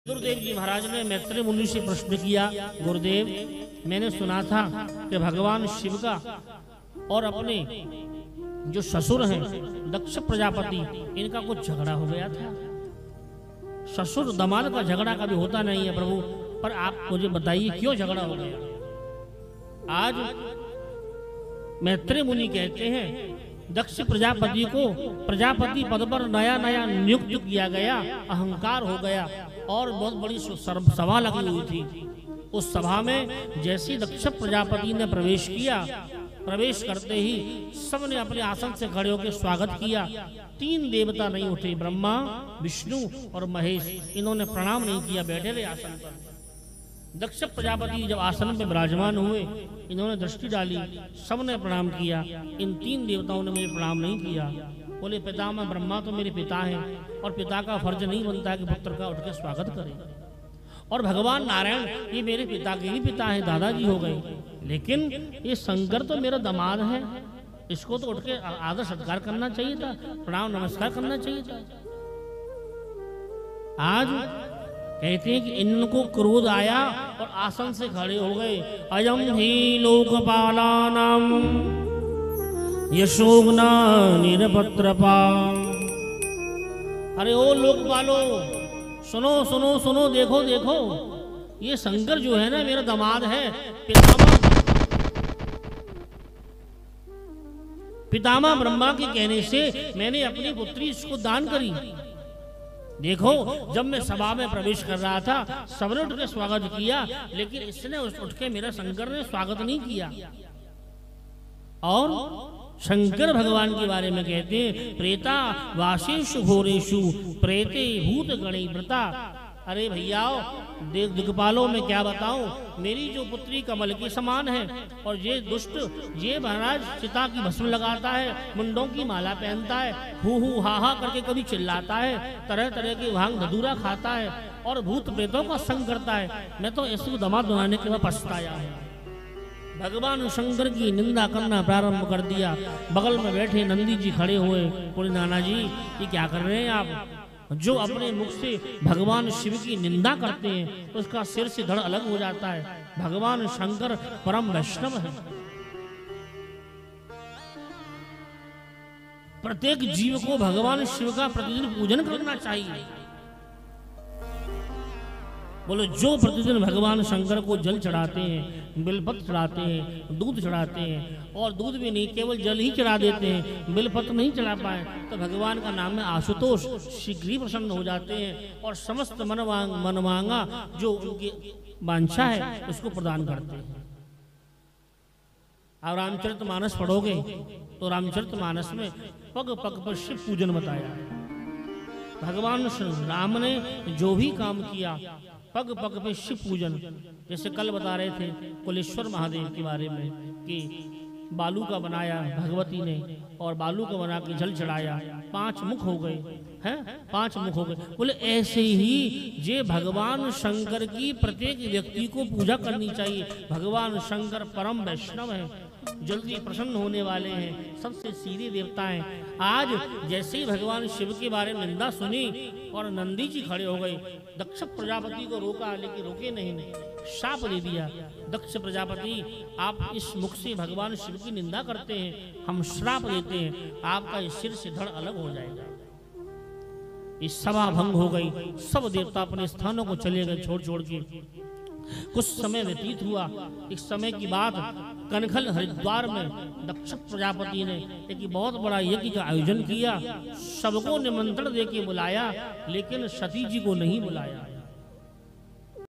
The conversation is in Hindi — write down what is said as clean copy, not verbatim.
गुरुदेव जी महाराज ने मैत्रेय मुनि से प्रश्न किया, गुरुदेव मैंने सुना था कि भगवान शिव का और अपने जो ससुर हैं दक्ष प्रजापति, इनका कुछ झगड़ा हो गया था। ससुर दामाद का झगड़ा कभी होता नहीं है प्रभु, पर आप मुझे बताइए क्यों झगड़ा हो गया। आज मैत्रेय मुनि कहते हैं दक्ष प्रजापति को प्रजापति पद पर नया नया नियुक्त किया गया, अहंकार हो गया और बहुत बड़ी सभा लगी हुई थी। उस सभा में जैसे दक्ष प्रजापति ने प्रवेश किया, प्रवेश करते ही सबने अपने आसन से खड़े होकर स्वागत किया। 3 देवता नहीं उठे, ब्रह्मा, विष्णु और महेश, इन्होंने प्रणाम नहीं किया, बैठे रहे आसन पर। दक्ष प्रजापति जब आसन पर विराजमान हुए, इन्होंने दृष्टि डाली, सबने प्रणाम किया। इन 3 देवताओं ने मुझे प्रणाम नहीं किया। बोले पितामह ब्रह्मा तो मेरे पिता हैं और पिता का फर्ज नहीं बनता कि पुत्र का उठ के स्वागत करे, और भगवान नारायण ये मेरे पिता के ही पिता हैं, दादाजी हो गए, लेकिन ये शंकर तो मेरा दामाद है, इसको तो उठ के आदर सत्कार करना चाहिए था, प्रणाम नमस्कार करना चाहिए था। आज कहते हैं कि इनको क्रोध आया और आसन से खड़े हो गए। अयम ही लोकपालानाम यशोग्ना निरपत्रपा। अरे ओ लोकपालो, सुनो सुनो सुनो, देखो देखो, ये शंकर जो है ना मेरा दामाद है, पितामह ब्रह्मा के कहने से मैंने अपनी पुत्री इसको दान करी। देखो जब मैं सभा में प्रवेश कर रहा था सबने उठ के स्वागत किया, लेकिन इसने उठ के मेरा शंकर ने स्वागत नहीं किया। और शंकर भगवान के बारे में कहते हैं प्रेता वासेषु घोरेषु प्रेते भूत गणे व्रता। अरे भैया दिग्पालों में क्या बताऊं, मेरी जो पुत्री कमल के समान है, और ये दुष्ट ये महाराज चिता की भस्म लगाता है, मुंडों की माला पहनता है, हु हा हा करके कभी चिल्लाता है, तरह तरह के भांग धतूरा खाता है और भूत प्रेतों का संग करता है। मैं तो इसको दामाद बनाने के बाद पछताया हूं। भगवान शंकर की निंदा करना प्रारंभ कर दिया। बगल में बैठे नंदी जी खड़े हुए, बोले नाना जी ये क्या कर रहे हैं आप? जो अपने मुख से भगवान शिव की निंदा करते हैं उसका सिर से धड़ अलग हो जाता है। भगवान शंकर परम वैष्णव है। प्रत्येक जीव को भगवान शिव का प्रतिदिन पूजन करना चाहिए। बोलो जो प्रतिदिन भगवान शंकर को जल चढ़ाते हैं, बिलपत्र चढ़ाते हैं, दूध चढ़ाते हैं, और दूध भी नहीं केवल जल ही चढ़ा देते हैं, बिलपत्र नहीं चढ़ा पाए तो भगवान का नाम है आशुतोष, शीघ्र ही प्रसन्न हो जाते हैं और समस्त मनमांगा जो उनकी वांछा है उसको प्रदान करते हैं। अब रामचरितमानस पढ़ोगे तो रामचरितमानस में पग पग पर शिव पूजन बताया। भगवान राम ने जो भी काम किया पग पग पे शिव पूजन। जैसे कल बता रहे थे कुलेश्वर महादेव के बारे में कि बालू का बनाया भगवती ने, और बालू का बना के जल चढ़ाया, 5 मुख हो गए हैं, 5 मुख हो गए। बोले ऐसे ही जे भगवान शंकर की प्रत्येक व्यक्ति को पूजा करनी चाहिए। भगवान शंकर परम वैष्णव है, जल्दी प्रसन्न होने वाले हैं, सबसे सीधे देवता हैं। आज जैसे ही भगवान शिव के बारे में निंदा सुनी और नंदी जी खड़े हो गए, दक्ष प्रजापति को रोका लेकिन रोके नहीं, शाप दे दिया। दक्ष प्रजापति आप इस मुख से भगवान शिव की निंदा करते हैं, हम श्राप देते हैं, आपका इस सिर से धड़ अलग हो जाएगा। इस सभा भंग हो गई, सब देवता अपने स्थानों को चले गए छोड़ छोड़ के। कुछ समय व्यतीत हुआ। एक समय की बात, कनखल हरिद्वार में दक्ष प्रजापति ने एक बहुत बड़ा यज्ञ का आयोजन किया। सबको निमंत्रण देके बुलाया, लेकिन सती जी को नहीं बुलाया।